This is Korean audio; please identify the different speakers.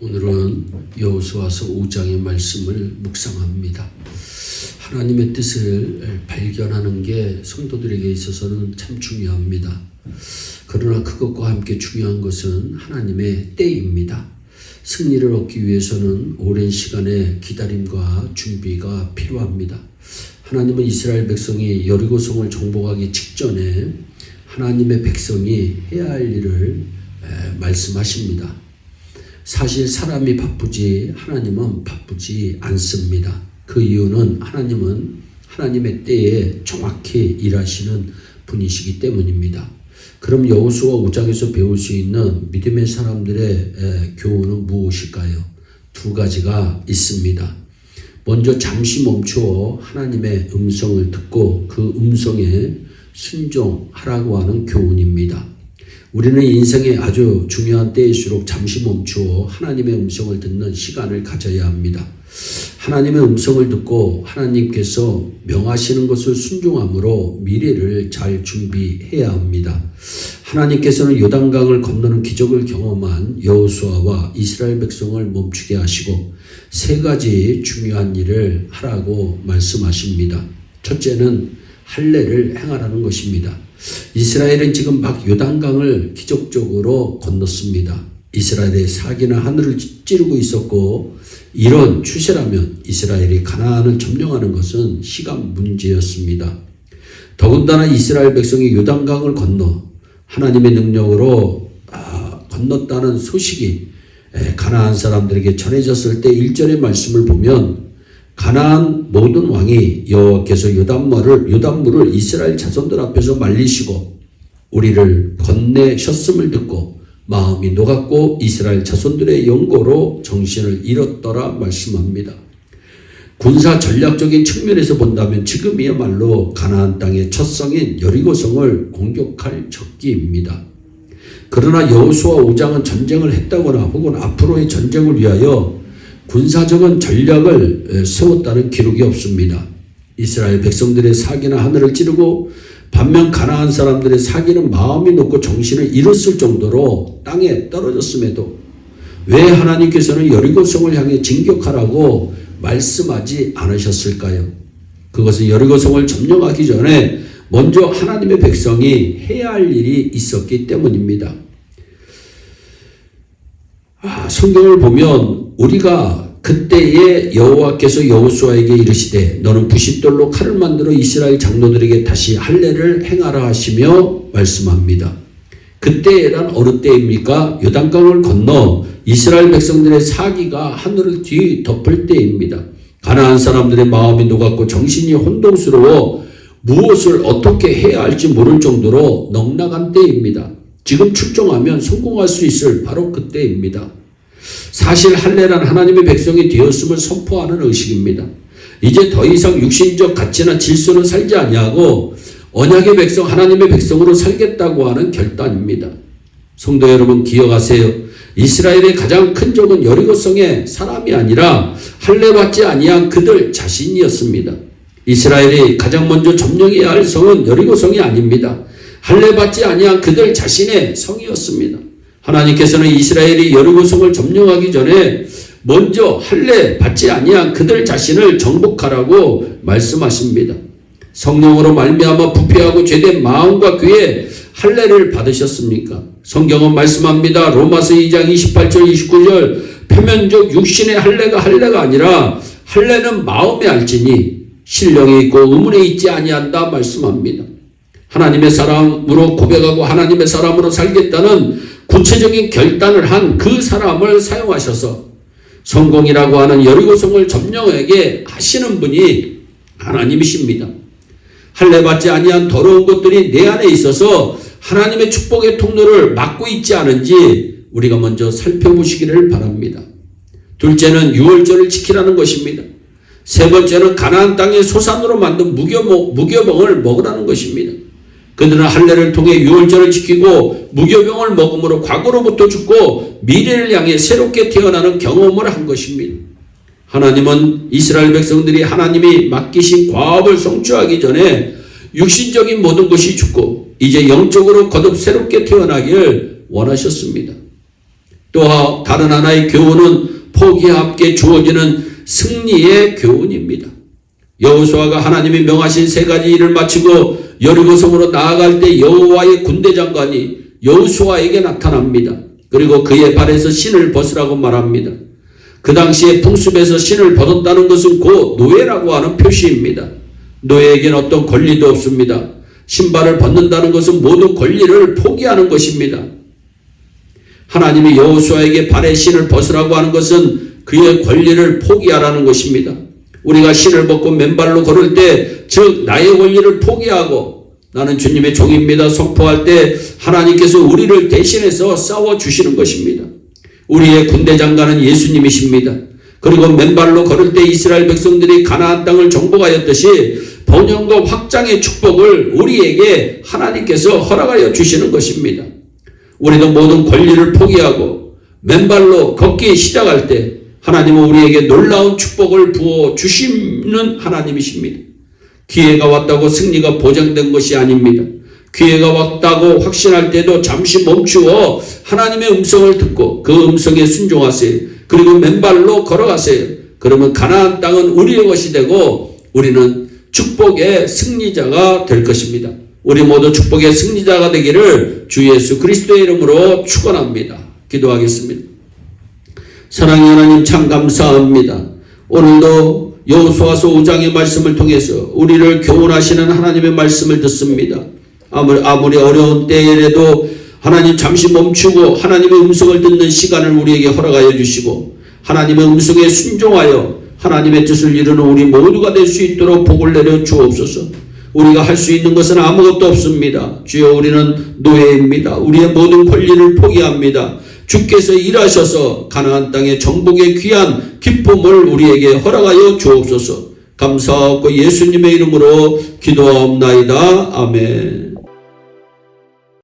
Speaker 1: 오늘은 여호수아서 5장의 말씀을 묵상합니다. 하나님의 뜻을 발견하는 게 성도들에게 있어서는 참 중요합니다. 그러나 그것과 함께 중요한 것은 하나님의 때입니다. 승리를 얻기 위해서는 오랜 시간의 기다림과 준비가 필요합니다. 하나님은 이스라엘 백성이 여리고성을 정복하기 직전에 하나님의 백성이 해야 할 일을 말씀하십니다. 사실 사람이 바쁘지 하나님은 바쁘지 않습니다. 그 이유는 하나님은 하나님의 때에 정확히 일하시는 분이시기 때문입니다. 그럼 여호수아 5장에서 배울 수 있는 믿음의 사람들의 교훈은 무엇일까요? 두 가지가 있습니다. 먼저 잠시 멈추어 하나님의 음성을 듣고 그 음성에 순종하라고 하는 교훈입니다. 우리는 인생의 아주 중요한 때일수록 잠시 멈추어 하나님의 음성을 듣는 시간을 가져야 합니다. 하나님의 음성을 듣고 하나님께서 명하시는 것을 순종함으로 미래를 잘 준비해야 합니다. 하나님께서는 요단강을 건너는 기적을 경험한 여호수아와 이스라엘 백성을 멈추게 하시고 세 가지 중요한 일을 하라고 말씀하십니다. 첫째는 할례를 행하라는 것입니다. 이스라엘은 지금 막 요단강을 기적적으로 건넜습니다. 이스라엘의 사기나 하늘을 찌르고 있었고 이런 추세라면 이스라엘이 가나안을 점령하는 것은 시간 문제였습니다. 더군다나 이스라엘 백성이 요단강을 건너 하나님의 능력으로 건넜다는 소식이 가나안 사람들에게 전해졌을 때 1절의 말씀을 보면 가나안 모든 왕이 여호와께서 요단물을 이스라엘 자손들 앞에서 말리시고 우리를 건네셨음을 듣고 마음이 녹았고 이스라엘 자손들의 영고로 정신을 잃었더라 말씀합니다. 군사 전략적인 측면에서 본다면 지금이야말로 가나안 땅의 첫 성인 여리고성을 공격할 적기입니다. 그러나 여호수아 5장은 전쟁을 했다거나 혹은 앞으로의 전쟁을 위하여 군사적인 전략을 세웠다는 기록이 없습니다. 이스라엘 백성들의 사기나 하늘을 찌르고 반면 가나안 사람들의 사기는 마음이 높고 정신을 잃었을 정도로 땅에 떨어졌음에도 왜 하나님께서는 여리고성을 향해 진격하라고 말씀하지 않으셨을까요? 그것은 여리고성을 점령하기 전에 먼저 하나님의 백성이 해야 할 일이 있었기 때문입니다. 성경을 보면 우리가 그때에 여호와께서 여호수아에게 이르시되 너는 부싯돌로 칼을 만들어 이스라엘 장로들에게 다시 할례를 행하라 하시며 말씀합니다. 그때란 어느 때입니까? 요단강을 건너 이스라엘 백성들의 사기가 하늘을 뒤덮을 때입니다. 가나안 사람들의 마음이 녹았고 정신이 혼동스러워 무엇을 어떻게 해야 할지 모를 정도로 넉나간 때입니다. 지금 출정하면 성공할 수 있을 바로 그때입니다. 사실 할례란 하나님의 백성이 되었음을 선포하는 의식입니다. 이제 더 이상 육신적 가치나 질서로 살지 아니하고 언약의 백성 하나님의 백성으로 살겠다고 하는 결단입니다. 성도 여러분 기억하세요. 이스라엘의 가장 큰 적은 여리고성의 사람이 아니라 할례받지 아니한 그들 자신이었습니다. 이스라엘이 가장 먼저 점령해야 할 성은 여리고성이 아닙니다. 할례받지 아니한 그들 자신의 성이었습니다. 하나님께서는 이스라엘이 여리고성을 점령하기 전에 먼저 할례 받지 아니한 그들 자신을 정복하라고 말씀하십니다. 성령으로 말미암아 부패하고 죄된 마음과 귀에 할례를 받으셨습니까? 성경은 말씀합니다. 로마서 2장 28절 29절 표면적 육신의 할례가 아니라 할례는 마음에 알지니 신령에 있고 의문에 있지 아니한다 말씀합니다. 하나님의 사람으로 고백하고 하나님의 사람으로 살겠다는 구체적인 결단을 한 그 사람을 사용하셔서 성공이라고 하는 여리고성을 점령하게 하시는 분이 하나님이십니다. 할례받지 아니한 더러운 것들이 내 안에 있어서 하나님의 축복의 통로를 막고 있지 않은지 우리가 먼저 살펴보시기를 바랍니다. 둘째는 유월절을 지키라는 것입니다. 세 번째는 가나안 땅의 소산으로 만든 무교병을 먹으라는 것입니다. 그들은 할례를 통해 유월절을 지키고 무교병을 먹음으로 과거로부터 죽고 미래를 향해 새롭게 태어나는 경험을 한 것입니다. 하나님은 이스라엘 백성들이 하나님이 맡기신 과업을 성취하기 전에 육신적인 모든 것이 죽고 이제 영적으로 거듭 새롭게 태어나기를 원하셨습니다. 또 다른 하나의 교훈은 포기와 함께 주어지는 승리의 교훈입니다. 여호수아가 하나님이 명하신 세 가지 일을 마치고 여리고성으로 나아갈 때 여호와의 군대 장관이 여호수아에게 나타납니다. 그리고 그의 발에서 신을 벗으라고 말합니다. 그 당시에 풍습에서 신을 벗었다는 것은 곧 노예라고 하는 표시입니다. 노예에게는 어떤 권리도 없습니다. 신발을 벗는다는 것은 모든 권리를 포기하는 것입니다. 하나님이 여호수아에게 발에 신을 벗으라고 하는 것은 그의 권리를 포기하라는 것입니다. 우리가 신을 벗고 맨발로 걸을 때, 즉 나의 권리를 포기하고 나는 주님의 종입니다 선포할 때 하나님께서 우리를 대신해서 싸워주시는 것입니다. 우리의 군대 장관은 예수님이십니다. 그리고 맨발로 걸을 때 이스라엘 백성들이 가나안 땅을 정복하였듯이 번영과 확장의 축복을 우리에게 하나님께서 허락하여 주시는 것입니다. 우리도 모든 권리를 포기하고 맨발로 걷기 시작할 때 하나님은 우리에게 놀라운 축복을 부어 주시는 하나님이십니다. 기회가 왔다고 승리가 보장된 것이 아닙니다. 기회가 왔다고 확신할 때도 잠시 멈추어 하나님의 음성을 듣고 그 음성에 순종하세요. 그리고 맨발로 걸어가세요. 그러면 가나안 땅은 우리의 것이 되고 우리는 축복의 승리자가 될 것입니다. 우리 모두 축복의 승리자가 되기를 주 예수 그리스도의 이름으로 축원합니다. 기도하겠습니다. 사랑의 하나님 참 감사합니다. 오늘도 여호수아서 5장의 말씀을 통해서 우리를 교훈하시는 하나님의 말씀을 듣습니다. 아무리 어려운 때에라도 하나님 잠시 멈추고 하나님의 음성을 듣는 시간을 우리에게 허락하여 주시고 하나님의 음성에 순종하여 하나님의 뜻을 이루는 우리 모두가 될 수 있도록 복을 내려 주옵소서. 우리가 할 수 있는 것은 아무것도 없습니다. 주여 우리는 노예입니다. 우리의 모든 권리를 포기합니다. 주께서 일하셔서 가나안 땅의 정복의 귀한 기쁨을 우리에게 허락하여 주옵소서. 감사하고 예수님의 이름으로 기도하옵나이다. 아멘.